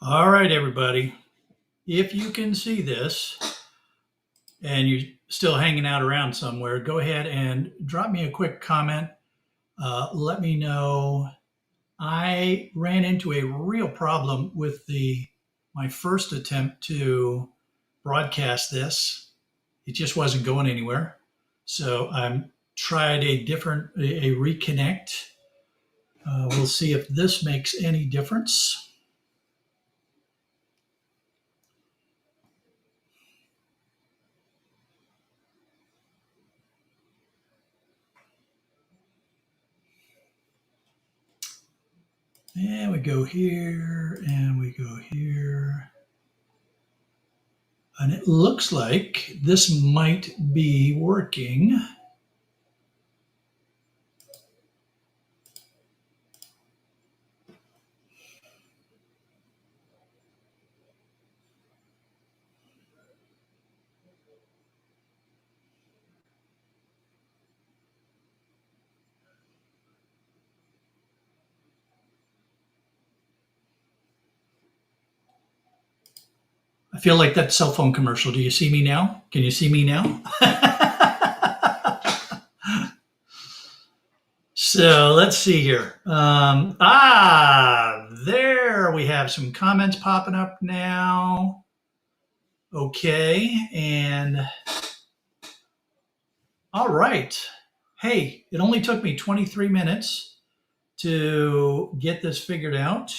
All right, everybody. If you can see this and you're still hanging out around somewhere, go ahead and drop me a quick comment. Let me know. I ran into a real problem with the my first attempt to broadcast this. It just wasn't going anywhere. So I tried a reconnect. We'll see if this makes any difference. And we go here and we go here. And it looks like this might be working. I feel like that cell phone commercial. Do you see me now? Can you see me now? So let's see here. There we have some comments popping up now. Okay. And all right. Hey, it only took me 23 minutes to get this figured out.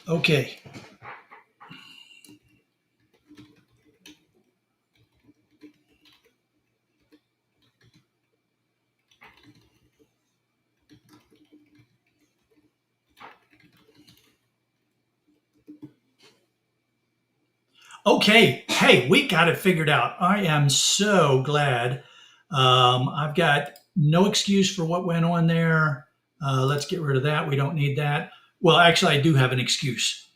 Okay. Okay. Hey, we got it figured out. I am so glad. I've got no excuse for what went on there. Let's get rid of that. We don't need that. Well, actually, I do have an excuse.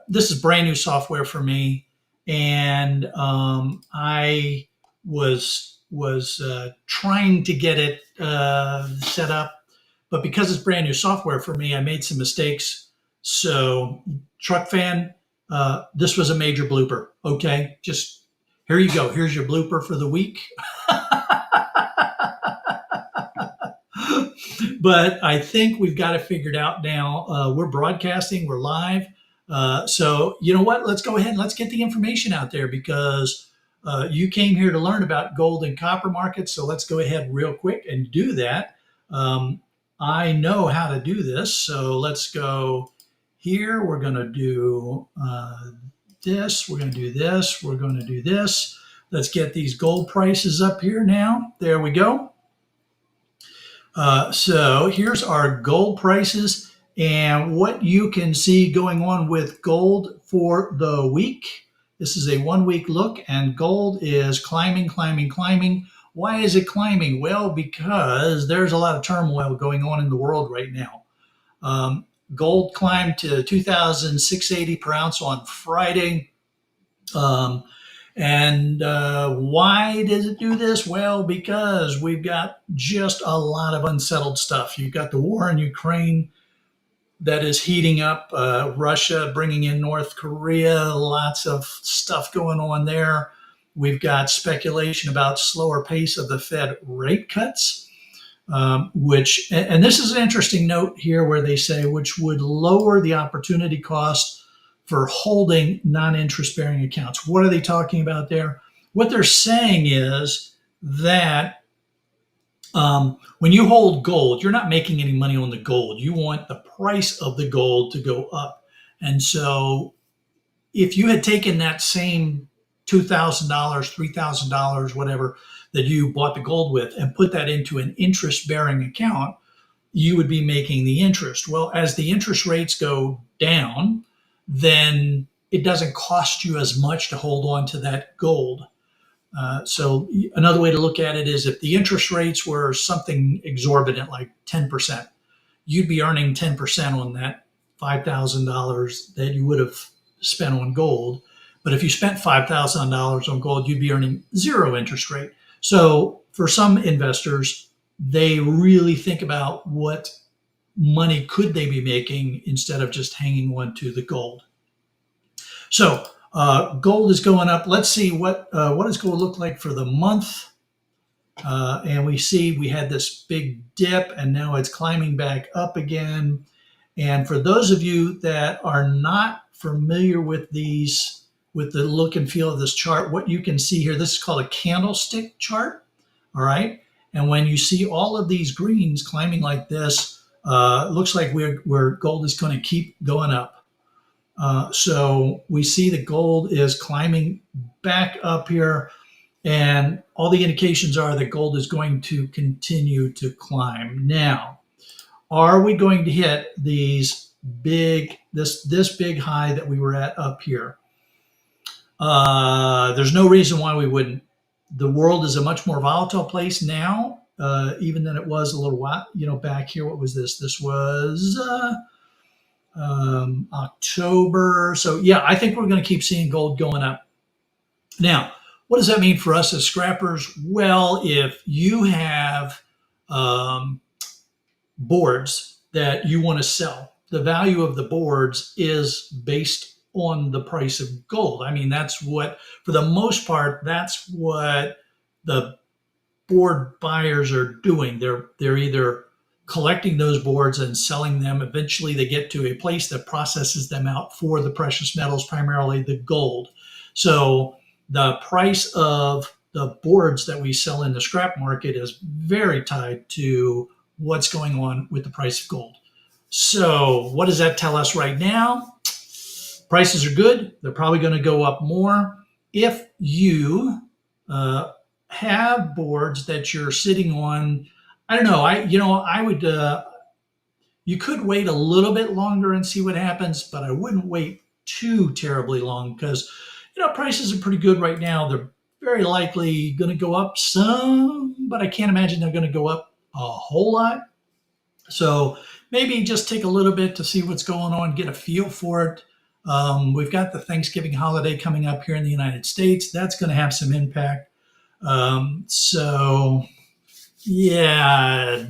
This is brand new software for me, and I was trying to get it set up, but because it's brand new software for me, I made some mistakes. So, truck fan, this was a major blooper. Okay, just here you go. Here's your blooper for the week. But I think we've got it figured out now. We're broadcasting, we're live. So, you know what? Let's go ahead and let's get the information out there because you came here to learn about gold and copper markets. So, let's go ahead real quick and do that. I know how to do this. So, let's go here. We're going to do this. We're going to do this. We're going to do this. Let's get these gold prices up here now. There we go. So here's our gold prices and what you can see going on with gold for the week. This is a 1 week look and gold is climbing, climbing, climbing. Why is it climbing? Well, because there's a lot of turmoil going on in the world right now. Gold climbed to 2,680 per ounce on Friday. And why does it do this? Well, because we've got just a lot of unsettled stuff. You've got the war in Ukraine that is heating up, Russia bringing in North Korea, lots of stuff going on there. We've got speculation about slower pace of the Fed rate cuts, and this is an interesting note here where they say, which would lower the opportunity cost for holding non-interest bearing accounts. What are they talking about there? What they're saying is that when you hold gold, you're not making any money on the gold. You want the price of the gold to go up. And so if you had taken that same $2,000, $3,000, whatever that you bought the gold with and put that into an interest bearing account, you would be making the interest. Well, as the interest rates go down, then it doesn't cost you as much to hold on to that gold. So another way to look at it is if the interest rates were something exorbitant like 10%, you'd be earning 10% on that $5,000 that you would have spent on gold. But if you spent $5,000 on gold, you'd be earning zero interest rate. So for some investors, they really think about what money could they be making instead of just hanging on to the gold. So gold is going up. Let's see what does gold look like for the month. And we see we had this big dip and now it's climbing back up again. And for those of you that are not familiar with these, with the look and feel of this chart, what you can see here, this is called a candlestick chart. All right. And when you see all of these greens climbing like this, looks like where gold is going to keep going up. So we see that gold is climbing back up here, and all the indications are that gold is going to continue to climb. Now, are we going to hit these this big high that we were at up here? There's no reason why we wouldn't. The world is a much more volatile place now, even than it was a little while, back here. What was this? This was October. So yeah, I think we're going to keep seeing gold going up. Now, what does that mean for us as scrappers? Well, if you have boards that you want to sell, the value of the boards is based on the price of gold. I mean, that's what, for the most part, that's what the board buyers are doing. They're either collecting those boards and selling them. Eventually, they get to a place that processes them out for the precious metals, primarily the gold. So the price of the boards that we sell in the scrap market is very tied to what's going on with the price of gold. So what does that tell us right now? Prices are good. They're probably going to go up more. If you have boards that you're sitting on, I don't know. I would. You could wait a little bit longer and see what happens, but I wouldn't wait too terribly long because prices are pretty good right now. They're very likely going to go up some, but I can't imagine they're going to go up a whole lot. So maybe just take a little bit to see what's going on, get a feel for it. We've got the Thanksgiving holiday coming up here in the United States. That's going to have some impact. So yeah.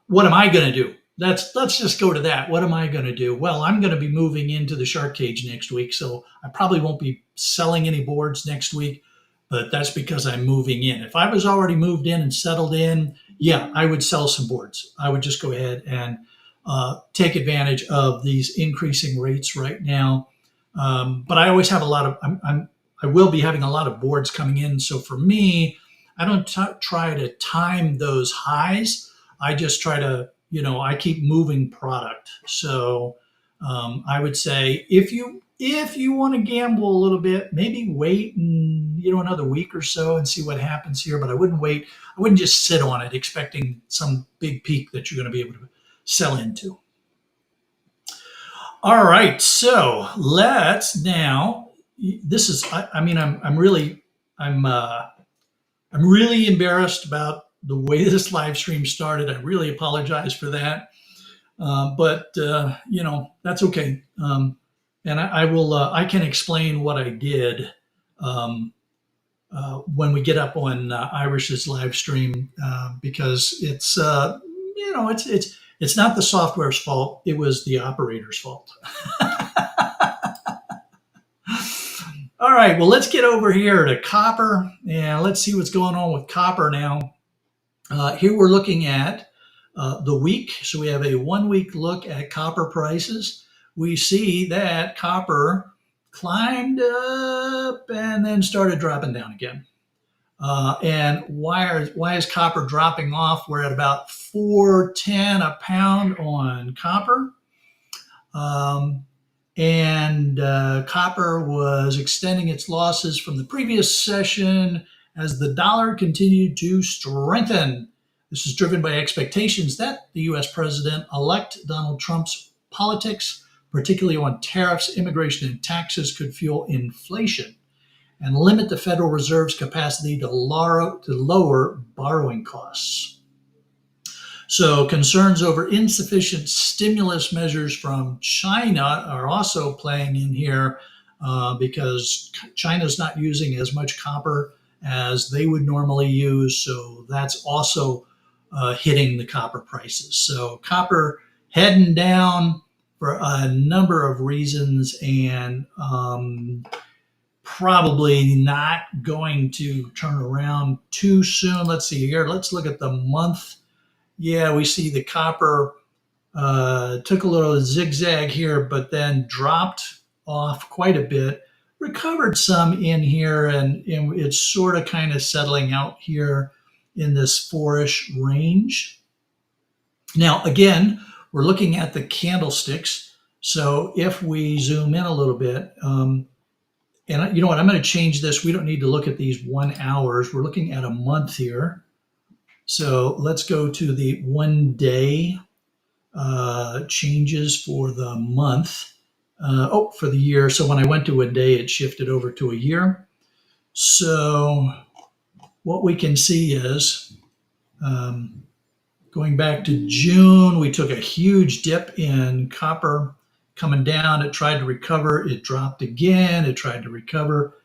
What am I going to do? Let's just go to that. What am I going to do? Well, I'm going to be moving into the shark cage next week, so I probably won't be selling any boards next week, but that's because I'm moving in. If I was already moved in and settled in, yeah, I would sell some boards. I would just go ahead and take advantage of these increasing rates right now. But I always have a lot of, I will be having a lot of boards coming in. So for me, I don't try to time those highs. I just try to, I keep moving product. So I would say if you want to gamble a little bit, maybe wait another week or so and see what happens here. But I wouldn't wait. I wouldn't just sit on it expecting some big peak that you're going to be able to sell into. All right. So let's now. This is. I'm really embarrassed about the way this live stream started. I really apologize for that. But that's okay. And I will, I can explain what I did when we get up on Irish's live stream because it's, it's not the software's fault. It was the operator's fault. All right, well, let's get over here to copper and let's see what's going on with copper now. Here we're looking at the week. So we have a 1 week look at copper prices. We see that copper climbed up and then started dropping down again. And why is copper dropping off? We're at about $4.10 a pound on copper. And copper was extending its losses from the previous session as the dollar continued to strengthen. This is driven by expectations that the U.S. President-elect Donald Trump's politics, particularly on tariffs, immigration, and taxes, could fuel inflation and limit the Federal Reserve's capacity to lower borrowing costs. So concerns over insufficient stimulus measures from China are also playing in here because China's not using as much copper as they would normally use. So that's also hitting the copper prices. So copper heading down for a number of reasons, and probably not going to turn around too soon. Let's see here. Let's look at the month. Yeah, we see the copper took a little zigzag here, but then dropped off quite a bit. Recovered some in here, and it's sort of kind of settling out here in this four-ish range. Now, again, we're looking at the candlesticks. So if we zoom in a little bit, and you know what, I'm going to change this. We don't need to look at these 1 hours. We're looking at a month here. So let's go to the 1 day changes for the month. For the year. So when I went to a day, it shifted over to a year. So what we can see is going back to June, we took a huge dip in copper coming down. It tried to recover. It dropped again. It tried to recover.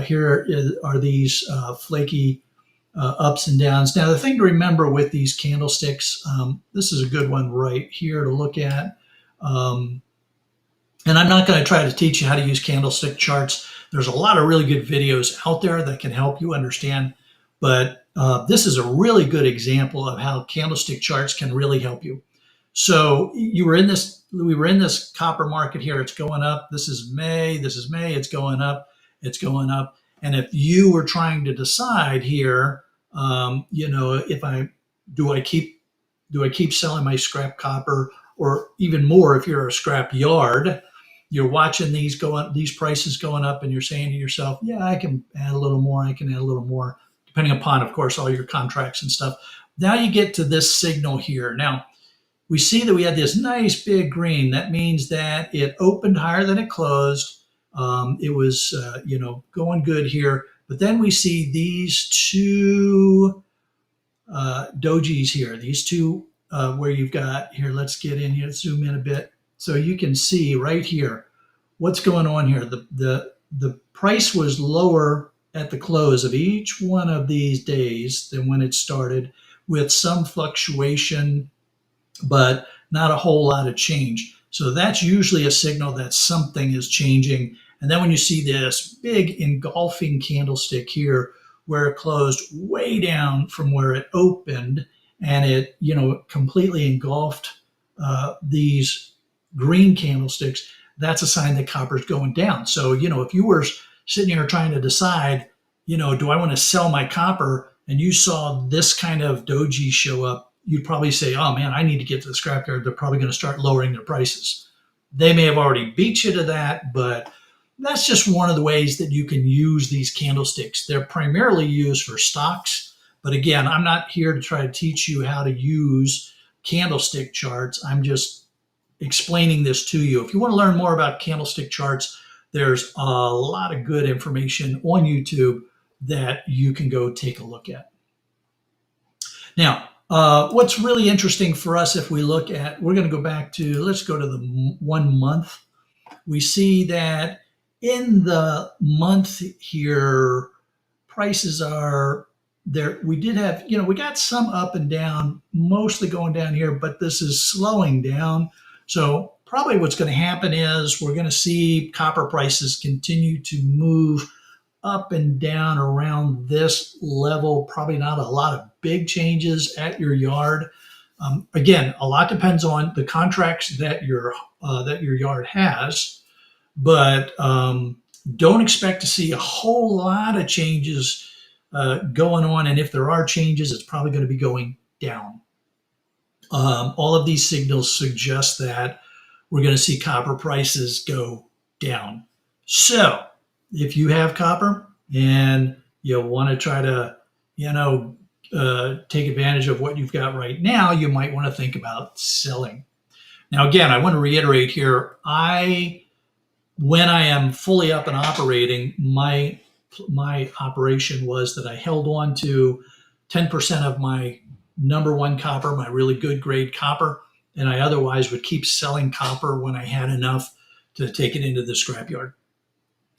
Here are these flaky ups and downs. Now, the thing to remember with these candlesticks, this is a good one right here to look at. And I'm not going to try to teach you how to use candlestick charts. There's a lot of really good videos out there that can help you understand. But this is a really good example of how candlestick charts can really help you. So we were in this copper market here. It's going up. This is May. It's going up. It's going up. And if you were trying to decide here, do I keep selling my scrap copper, or even more, if you're a scrap yard, you're watching these prices going up, and you're saying to yourself, yeah, I can add a little more. I can add a little more, depending upon, of course, all your contracts and stuff. Now you get to this signal here. Now we see that we had this nice big green. That means that it opened higher than it closed. It was, going good here. But then we see these two dojis here. These two where you've got here. Let's get in here. Zoom in a bit so you can see right here what's going on here. The price was lower at the close of each one of these days than when it started, with some fluctuation, but not a whole lot of change. So that's usually a signal that something is changing. And then when you see this big engulfing candlestick here, where it closed way down from where it opened, and it, completely engulfed these green candlesticks, that's a sign that copper's going down. So, if you were sitting here trying to decide, do I want to sell my copper, and you saw this kind of doji show up, you'd probably say, oh man, I need to get to the scrapyard. They're probably going to start lowering their prices. They may have already beat you to that, but that's just one of the ways that you can use these candlesticks. They're primarily used for stocks. But again, I'm not here to try to teach you how to use candlestick charts. I'm just explaining this to you. If you want to learn more about candlestick charts, there's a lot of good information on YouTube that you can go take a look at. Now, what's really interesting for us, if we look at, we're going to go back to, let's go to the 1 month. We see that in the month here, prices are there. We did have, we got some up and down, mostly going down here, but this is slowing down. So probably what's going to happen is we're going to see copper prices continue to move up and down around this level. Probably not a lot of big changes at your yard. Again, a lot depends on the contracts that your yard has, but don't expect to see a whole lot of changes going on. And if there are changes, it's probably going to be going down. All of these signals suggest that we're going to see copper prices go down. So if you have copper and you want to try to, take advantage of what you've got right now, you might want to think about selling. Now, again, I want to reiterate here, when I am fully up and operating, my operation was that I held on to 10% of my number one copper, my really good grade copper, and I otherwise would keep selling copper when I had enough to take it into the scrapyard.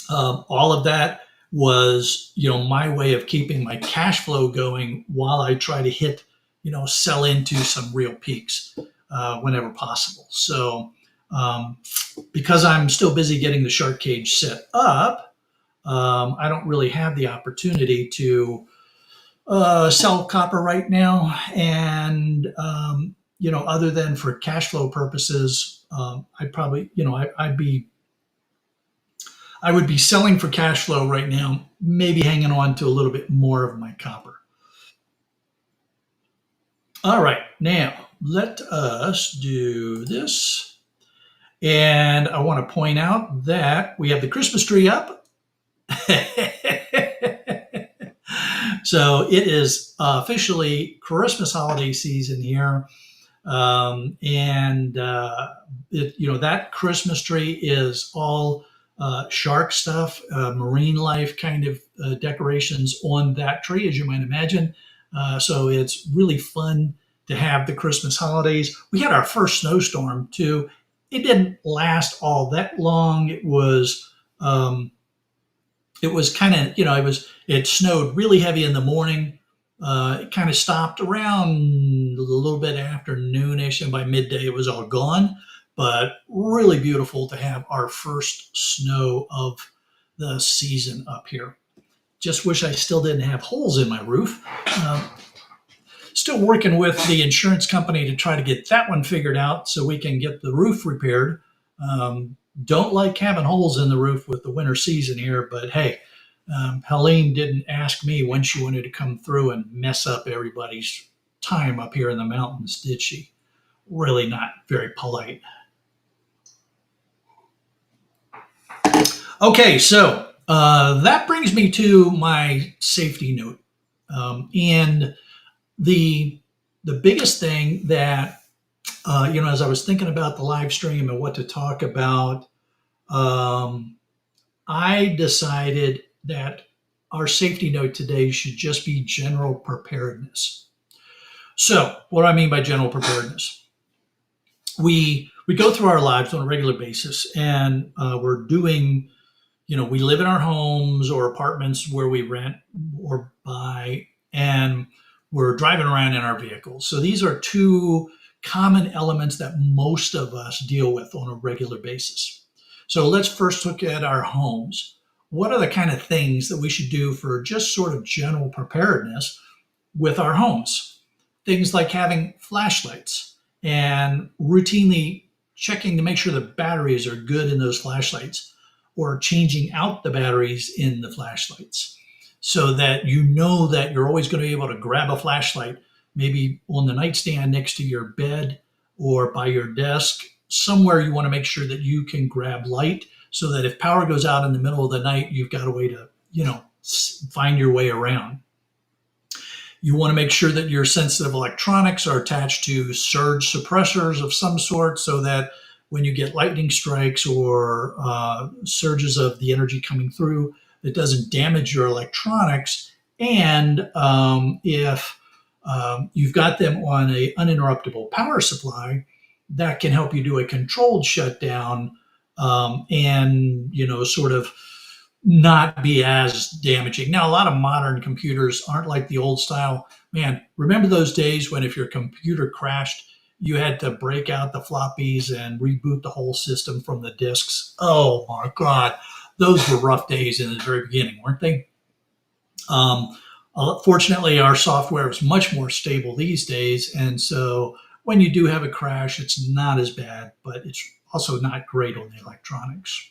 All of that was, my way of keeping my cash flow going while I try to hit, sell into some real peaks whenever possible. So because I'm still busy getting the shark cage set up, I don't really have the opportunity to sell copper right now. And, other than for cash flow purposes, I'd probably, I would be selling for cash flow right now, maybe hanging on to a little bit more of my copper. All right, now let us do this. And I want to point out that we have the Christmas tree up. So it is officially Christmas holiday season here. That Christmas tree is all shark stuff, marine life kind of decorations on that tree, as you might imagine. So it's really fun to have the Christmas holidays. We had our first snowstorm too. It didn't last all that long. It was kind of, it snowed really heavy in the morning. It kind of stopped around a little bit after noonish, and by midday it was all gone. But really beautiful to have our first snow of the season up here. Just wish I still didn't have holes in my roof. Still working with the insurance company to try to get that one figured out so we can get the roof repaired. Don't like having holes in the roof with the winter season here, but hey, Helene didn't ask me when she wanted to come through and mess up everybody's time up here in the mountains, did she? Really not very polite. Okay, so that brings me to my safety note. And the biggest thing that, as I was thinking about the live stream and what to talk about, I decided that our safety note today should just be general preparedness. So what do I mean by general preparedness? We go through our lives on a regular basis, and we're doing, we live in our homes or apartments where we rent or buy, and we're driving around in our vehicles. So these are two common elements that most of us deal with on a regular basis. So let's first look at our homes. What are the kind of things that we should do for just sort of general preparedness with our homes? Things like having flashlights and routinely checking to make sure the batteries are good in those flashlights, or changing out the batteries in the flashlights so that you know that you're always going to be able to grab a flashlight, maybe on the nightstand next to your bed or by your desk. Somewhere you want to make sure that you can grab light so that if power goes out in the middle of the night, you've got a way to, find your way around. You want to make sure that your sensitive electronics are attached to surge suppressors of some sort so that when you get lightning strikes or surges of the energy coming through, it doesn't damage your electronics. And if you've got them on a uninterruptible power supply, that can help you do a controlled shutdown and, sort of not be as damaging. Now, a lot of modern computers aren't like the old style. Man, remember those days when if your computer crashed, you had to break out the floppies and reboot the whole system from the disks? Oh my God, those were rough days in the very beginning, weren't they? Fortunately, our software is much more stable these days. And so when you do have a crash, it's not as bad, but it's also not great on the electronics.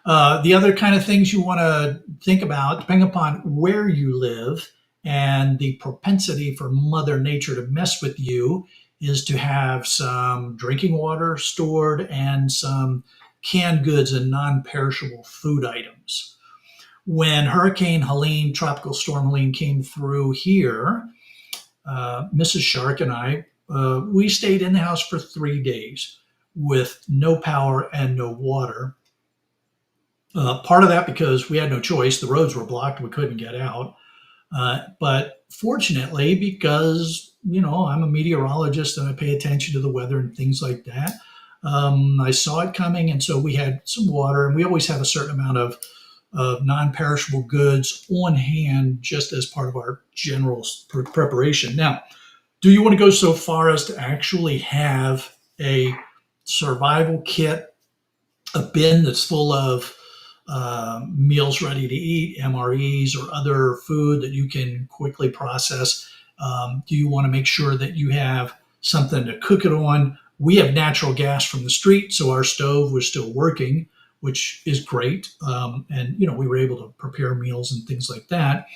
The other kind of things you want to think about, depending upon where you live and the propensity for Mother Nature to mess with you, is to have some drinking water stored and some canned goods and non-perishable food items. When Hurricane Helene, Tropical Storm Helene came through here, Mrs. Shark and I, we stayed in the house for 3 days with no power and no water. Part of that because we had no choice. The roads were blocked. We couldn't get out. But fortunately, because, I'm a meteorologist and I pay attention to the weather and things like that, I saw it coming. And so we had some water, and we always have a certain amount of of non-perishable goods on hand just as part of our general preparation. Now, do you want to go so far as to actually have a survival kit, a bin that's full of meals ready to eat, MREs, or other food that you can quickly process? Do you want to make sure that you have something to cook it on? We have natural gas from the street, so our stove was still working, which is great. And we were able to prepare meals and things like that.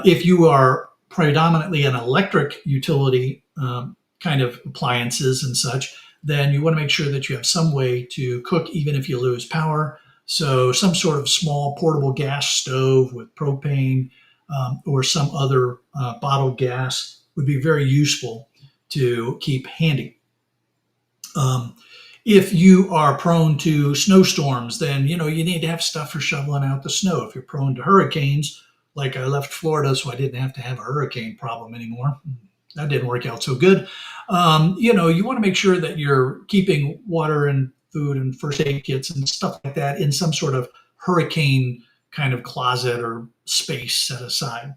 If you are predominantly an electric utility kind of appliances and such, then you want to make sure that you have some way to cook even if you lose power. So some sort of small portable gas stove with propane or some other bottled gas would be very useful to keep handy. If you are prone to snowstorms, then you need to have stuff for shoveling out the snow. If you're prone to hurricanes, like I left Florida, so I didn't have to have a hurricane problem anymore. That didn't work out so good. You want to make sure that you're keeping water and food and first aid kits and stuff like that in some sort of hurricane kind of closet or space set aside.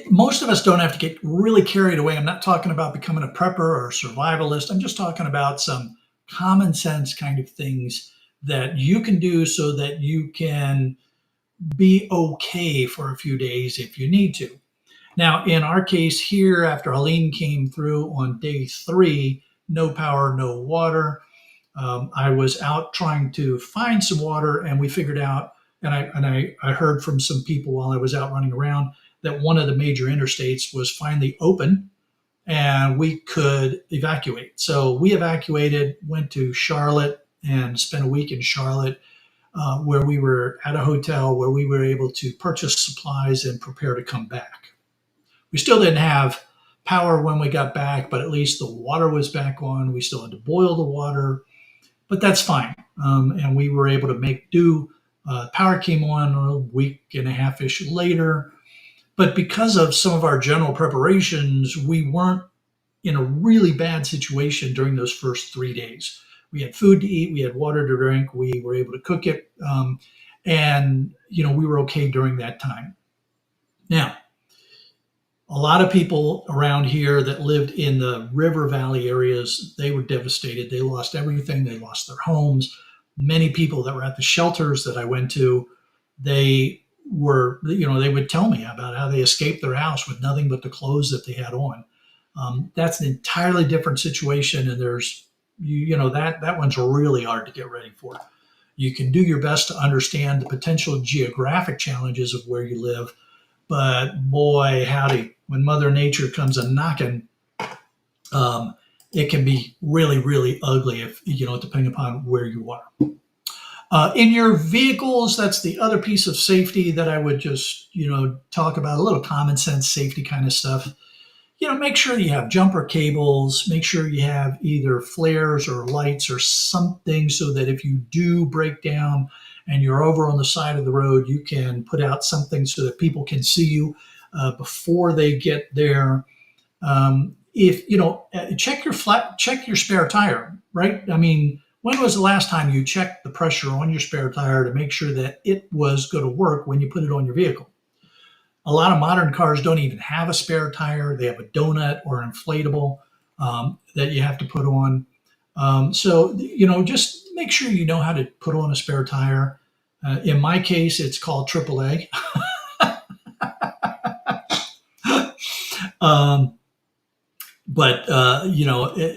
Most of us don't have to get really carried away. I'm not talking about becoming a prepper or a survivalist. I'm just talking about some common sense kind of things that you can do so that you can be okay for a few days if you need to. Now, in our case here, after Helene came through on day 3, no power, no water. I was out trying to find some water, and we figured out, and I heard from some people while I was out running around, that one of the major interstates was finally open and we could evacuate. So we evacuated, went to Charlotte, and spent a week in Charlotte, where we were at a hotel where we were able to purchase supplies and prepare to come back. We still didn't have power when we got back, but at least the water was back on. We still had to boil the water, but that's fine. And we were able to make do. Power came on a week and a half-ish later. But because of some of our general preparations, we weren't in a really bad situation during those first 3 days. We had food to eat, we had water to drink, we were able to cook it, and we were okay during that time. Now, a lot of people around here that lived in the river valley areas, they were devastated. They lost everything. They lost their homes. Many people that were at the shelters that I went to, they would tell me about how they escaped their house with nothing but the clothes that they had on. That's an entirely different situation, and there's, that one's really hard to get ready for. You can do your best to understand the potential geographic challenges of where you live, but boy, howdy, when Mother Nature comes a knocking, it can be really, really ugly if, depending upon where you are. In your vehicles, that's the other piece of safety that I would just, talk about, a little common sense safety kind of stuff. Make sure you have jumper cables, make sure you have either flares or lights or something so that if you do break down and you're over on the side of the road, you can put out something so that people can see you before they get there. Check your spare tire, right? I mean, when was the last time you checked the pressure on your spare tire to make sure that it was going to work when you put it on your vehicle? A lot of modern cars don't even have a spare tire. They have a donut or an inflatable that you have to put on. Just make sure you know how to put on a spare tire. In my case, it's called AAA.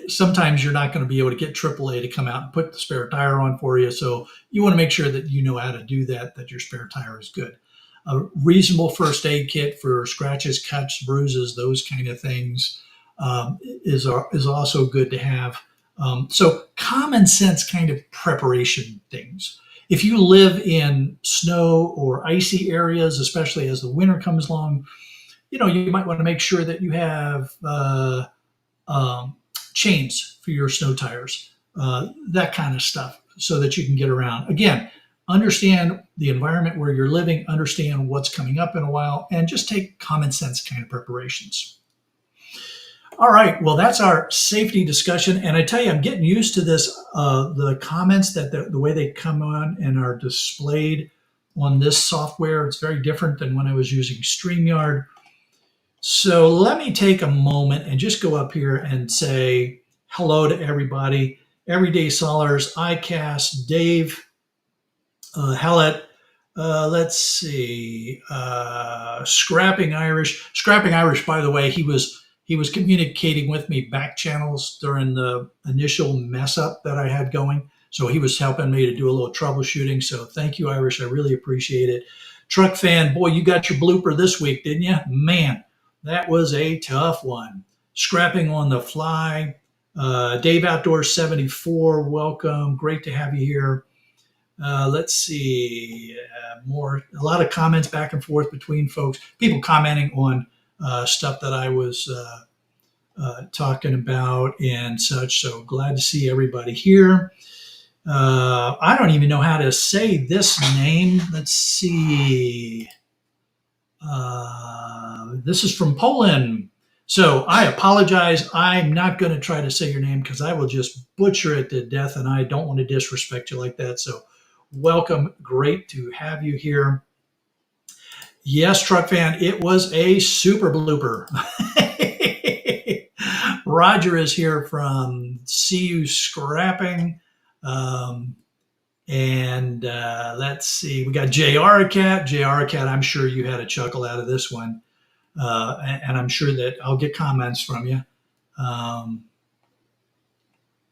Sometimes you're not going to be able to get AAA to come out and put the spare tire on for you. So you want to make sure that you know how to do that your spare tire is good. A reasonable first aid kit for scratches, cuts, bruises, those kind of things is also good to have. So common sense kind of preparation things. If you live in snow or icy areas, especially as the winter comes along, you might want to make sure that you have chains for your snow tires, that kind of stuff, so that you can get around. Again, understand the environment where you're living, understand what's coming up in a while, and just take common sense kind of preparations. All right. Well, that's our safety discussion. And I tell you, I'm getting used to this. The comments that the way they come on and are displayed on this software, it's very different than when I was using StreamYard. So let me take a moment and just go up here and say hello to everybody. Everyday Solars, iCast, Dave, Hallett, let's see, Scrapping Irish. Scrapping Irish, by the way, he was communicating with me back channels during the initial mess up that I had going. So he was helping me to do a little troubleshooting. So thank you, Irish. I really appreciate it. Truck Fan, boy, you got your blooper this week, didn't you? Man, that was a tough one. Scrapping on the Fly. Dave Outdoors 74, welcome. Great to have you here. Let's see, a lot of comments back and forth between folks, people commenting on stuff that I was talking about and such. So glad to see everybody here. I don't even know how to say this name. Let's see. This is from Poland. So I apologize. I'm not going to try to say your name because I will just butcher it to death, and I don't want to disrespect you like that. So welcome. Great to have you here. Yes, Truck Fan, it was a super blooper. Roger is here from CU Scrapping. Let's see, we got JR Cat. JR Cat, I'm sure you had a chuckle out of this one. And I'm sure that I'll get comments from you.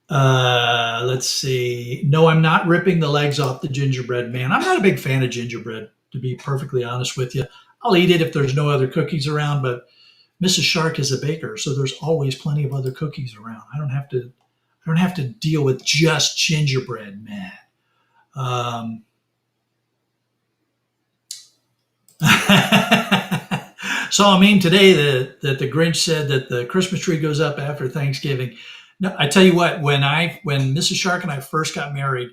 Let's see. No, I'm not ripping the legs off the gingerbread man. I'm not a big fan of gingerbread, to be perfectly honest with you. I'll eat it if there's no other cookies around, but Mrs. Shark is a baker, so there's always plenty of other cookies around. I don't have to deal with just gingerbread, man. So I mean today that the Grinch said that the Christmas tree goes up after Thanksgiving. No, I tell you what, when Mrs. Shark and I first got married,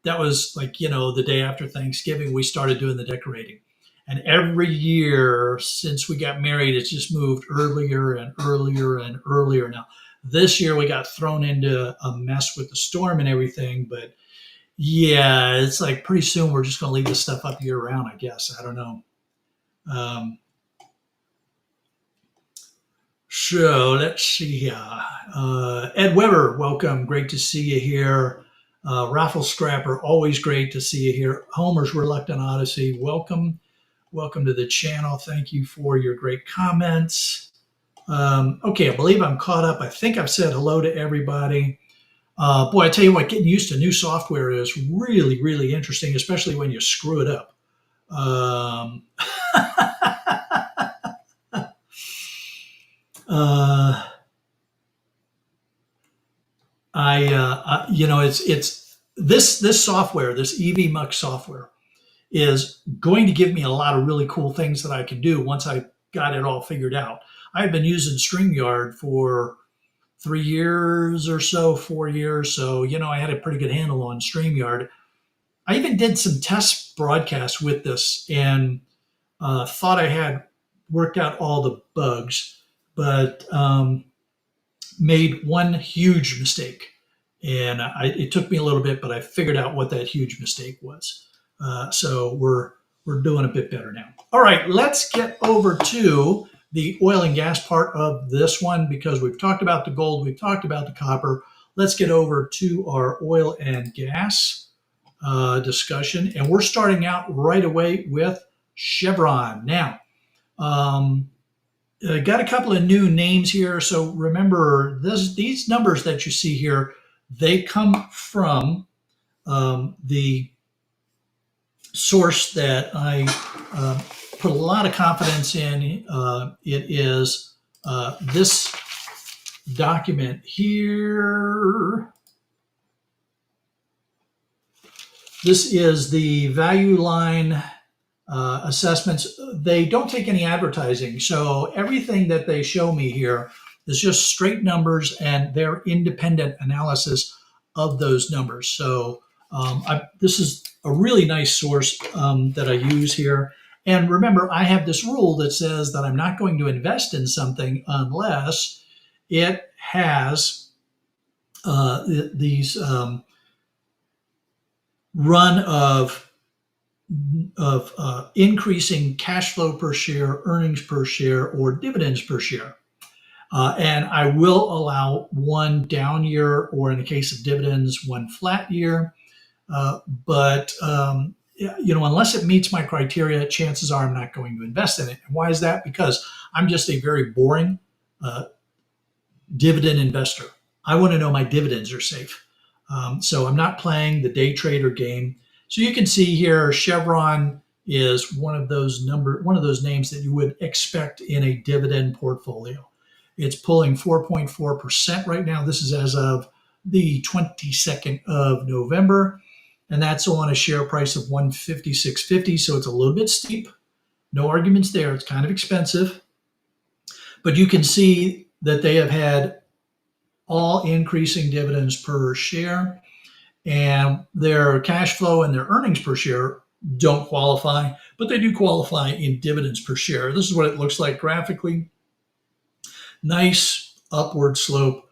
that was like, the day after Thanksgiving, we started doing the decorating. And every year since we got married, it's just moved earlier and earlier and earlier. Now, this year we got thrown into a mess with the storm and everything, but yeah, it's like pretty soon we're just going to leave this stuff up year round, I guess. I don't know. So let's see here. Ed Weber, welcome. Great to see you here. Raffle Scrapper, always great to see you here. Homer's Reluctant Odyssey, welcome. Welcome to the channel. Thank you for your great comments. Okay, I believe I'm caught up. I think I've said hello to everybody. Boy, I tell you what, getting used to new software is really, really interesting, especially when you screw it up. It's this software, this EV Muck software, is going to give me a lot of really cool things that I can do once I got it all figured out. I've been using StreamYard for 3 years or so, 4 years. So, I had a pretty good handle on StreamYard. I even did some test broadcasts with this and thought I had worked out all the bugs, but made one huge mistake. And it took me a little bit, but I figured out what that huge mistake was. So we're doing a bit better now. All right, let's get over to the oil and gas part of this one because we've talked about the gold, we've talked about the copper. Let's get over to our oil and gas discussion. And we're starting out right away with Chevron. Now, got a couple of new names here. So remember, these numbers that you see here, they come from the source that I put a lot of confidence in. It is this document here. This is the value line assessments. They don't take any advertising. So everything that they show me here is just straight numbers and their independent analysis of those numbers. So this is a really nice source that I use here. And remember, I have this rule that says that I'm not going to invest in something unless it has these run of increasing cash flow per share, earnings per share, or dividends per share. And I will allow one down year, or in the case of dividends, one flat year. But unless it meets my criteria, chances are I'm not going to invest in it. And why is that? Because I'm just a very boring uh, dividend investor. I want to know my dividends are safe. So I'm not playing the day trader game. So you can see here, Chevron is one of those names that you would expect in a dividend portfolio. It's pulling 4.4% right now. This is as of the 22nd of November, and that's on a share price of 156.50. So it's a little bit steep. No arguments there. It's kind of expensive, but you can see that they have had all increasing dividends per share, and their cash flow and their earnings per share don't qualify, but they do qualify in dividends per share. This is what it looks like graphically. Nice upward slope.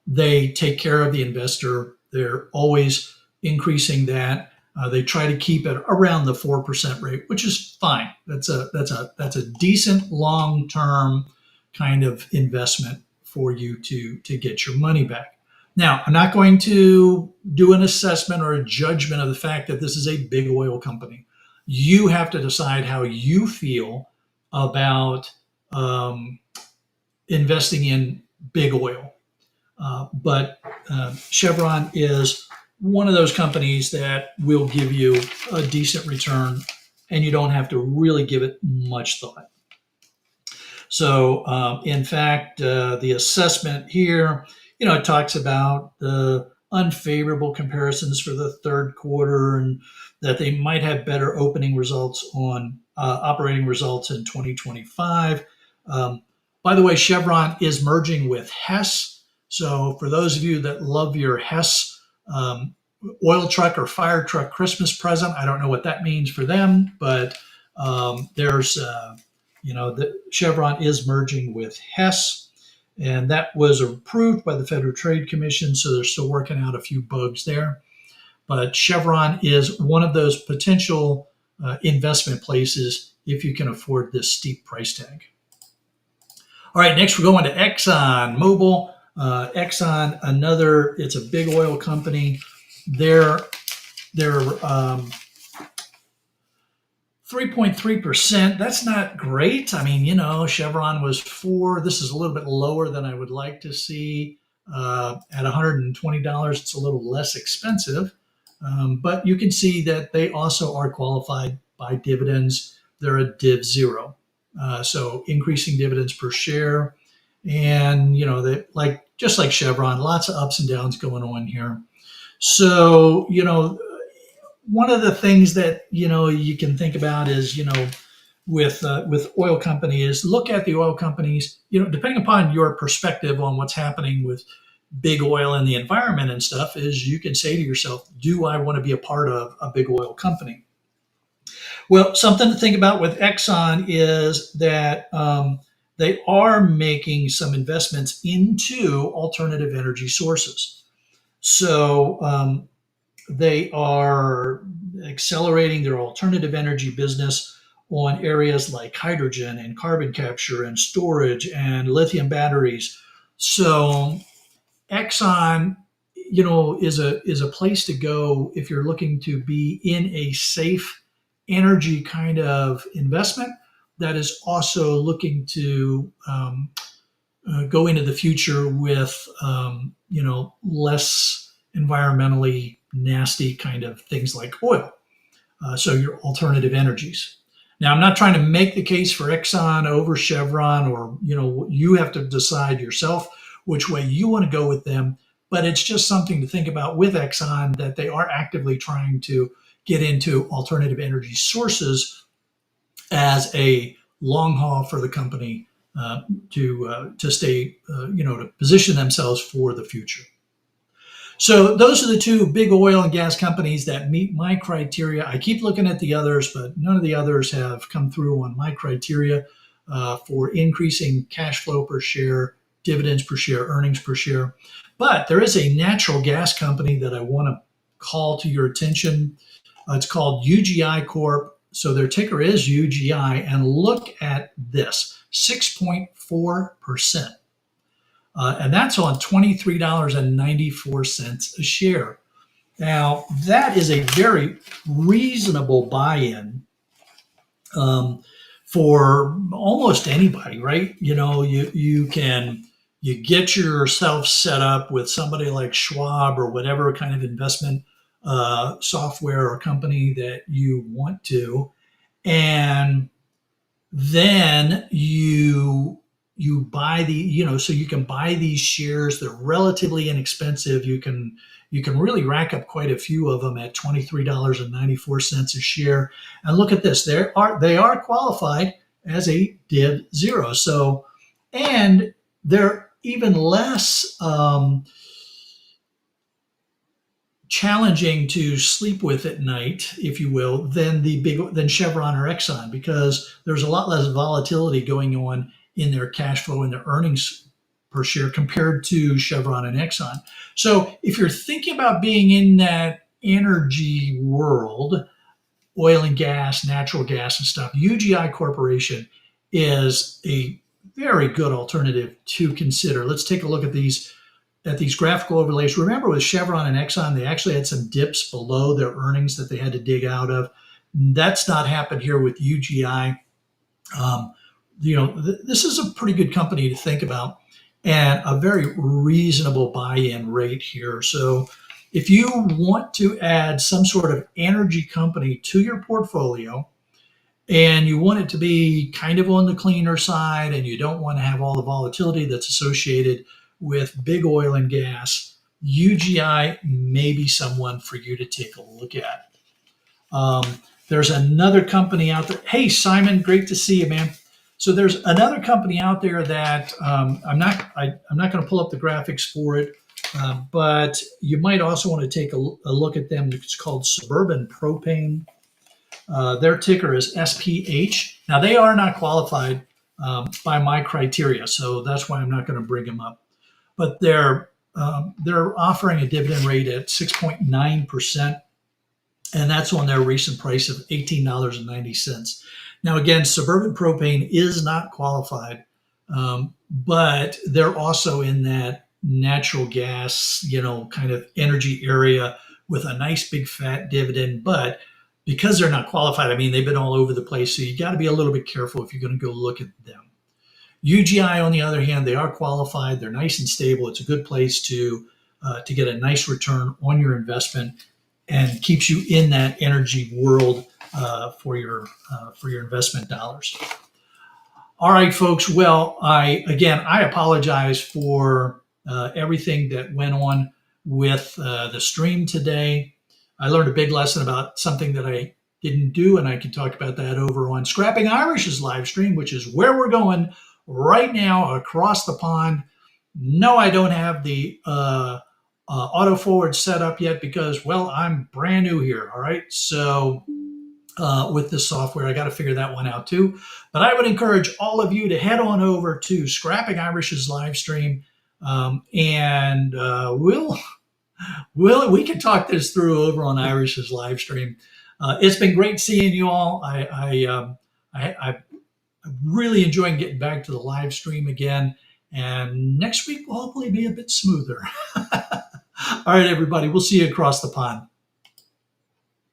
They take care of the investor. They're always increasing that. They try to keep it around the 4% rate, which is fine. That's a decent long-term kind of investment for you to get your money back. Now, I'm not going to do an assessment or a judgment of the fact that this is a big oil company. You have to decide how you feel about investing in big oil. But Chevron is one of those companies that will give you a decent return, and you don't have to really give it much thought. So, in fact, the assessment here, it talks about the unfavorable comparisons for the third quarter, and that they might have better opening results on operating results in 2025. By the way, Chevron is merging with Hess. So for those of you that love your Hess oil truck or fire truck Christmas present, I don't know what that means for them, but Chevron is merging with Hess, and that was approved by the Federal Trade Commission. So they're still working out a few bugs there. But Chevron is one of those potential investment places if you can afford this steep price tag. All right, next we're going to Exxon Mobil. Exxon, it's a big oil company. They're 3.3%. That's not great. I mean, Chevron was 4. This is a little bit lower than I would like to see. At $120, it's a little less expensive. But you can see that they also are qualified by dividends. They're a Div 0. So increasing dividends per share. And, just like Chevron, lots of ups and downs going on here. So, one of the things that, you can think about is, with oil companies, look at the oil companies, depending upon your perspective on what's happening with big oil and the environment and stuff, is you can say to yourself, do I want to be a part of a big oil company? Well, something to think about with Exxon is that they are making some investments into alternative energy sources. So they are accelerating their alternative energy business on areas like hydrogen and carbon capture and storage and lithium batteries. So Exxon, is a place to go if you're looking to be in a safe energy kind of investment that is also looking to go into the future with less environmentally nasty kind of things like oil. So your alternative energies. Now, I'm not trying to make the case for Exxon over Chevron, or you have to decide yourself which way you want to go with them. But it's just something to think about with Exxon, that they are actively trying to get into alternative energy sources as a long haul for the company to stay, to position themselves for the future. So those are the two big oil and gas companies that meet my criteria. I keep looking at the others, but none of the others have come through on my criteria for increasing cash flow per share, dividends per share, earnings per share. But there is a natural gas company that I want to call to your attention. It's called UGI Corp. So their ticker is UGI. And look at this, 6.4%. And that's on $23.94 a share. Now, that is a very reasonable buy-in for almost anybody, right? You get yourself set up with somebody like Schwab or whatever kind of investment software or company that you want to, and then you buy so you can buy these shares. They're relatively inexpensive. You can really rack up quite a few of them at $23.94 a share. And look at this, they are qualified as a Div 0. So, and they're even less challenging to sleep with at night, if you will, than Chevron or Exxon, because there's a lot less volatility going on in their cash flow and their earnings per share compared to Chevron and Exxon. So if you're thinking about being in that energy world, oil and gas, natural gas and stuff, UGI Corporation is a very good alternative to consider. Let's take a look at these graphical overlays. Remember, with Chevron and Exxon, they actually had some dips below their earnings that they had to dig out of. That's not happened here with UGI. This is a pretty good company to think about, and a very reasonable buy-in rate here. So if you want to add some sort of energy company to your portfolio, and you want it to be kind of on the cleaner side, and you don't want to have all the volatility that's associated with big oil and gas, UGI may be someone for you to take a look at. There's another company out there. Hey, Simon, great to see you, man. So there's another company out there that I'm not going to pull up the graphics for it, but you might also want to take a look at them. It's called Suburban Propane. Their ticker is SPH. Now, they are not qualified by my criteria, so that's why I'm not going to bring them up. But they're offering a dividend rate at 6.9%, and that's on their recent price of $18.90. Now, again, Suburban Propane is not qualified, but they're also in that natural gas, kind of energy area with a nice big fat dividend. But because they're not qualified, they've been all over the place. So you got to be a little bit careful if you're going to go look at them. UGI, on the other hand, they are qualified. They're nice and stable. It's a good place to get a nice return on your investment, and keeps you in that energy world for your investment dollars. All right, folks. Well, I apologize for everything that went on with the stream today. I learned a big lesson about something that I didn't do, and I can talk about that over on Scrapping Irish's live stream, which is where we're going right now across the pond. No, I don't have the auto forward set up yet because, well, I'm brand new here. All right. So with this software, I got to figure that one out too. But I would encourage all of you to head on over to Scrapping Irish's live stream, and we can talk this through over on Irish's live stream. It's been great seeing you all. I'm really enjoying getting back to the live stream again. And next week will hopefully be a bit smoother. All right, everybody. We'll see you across the pond.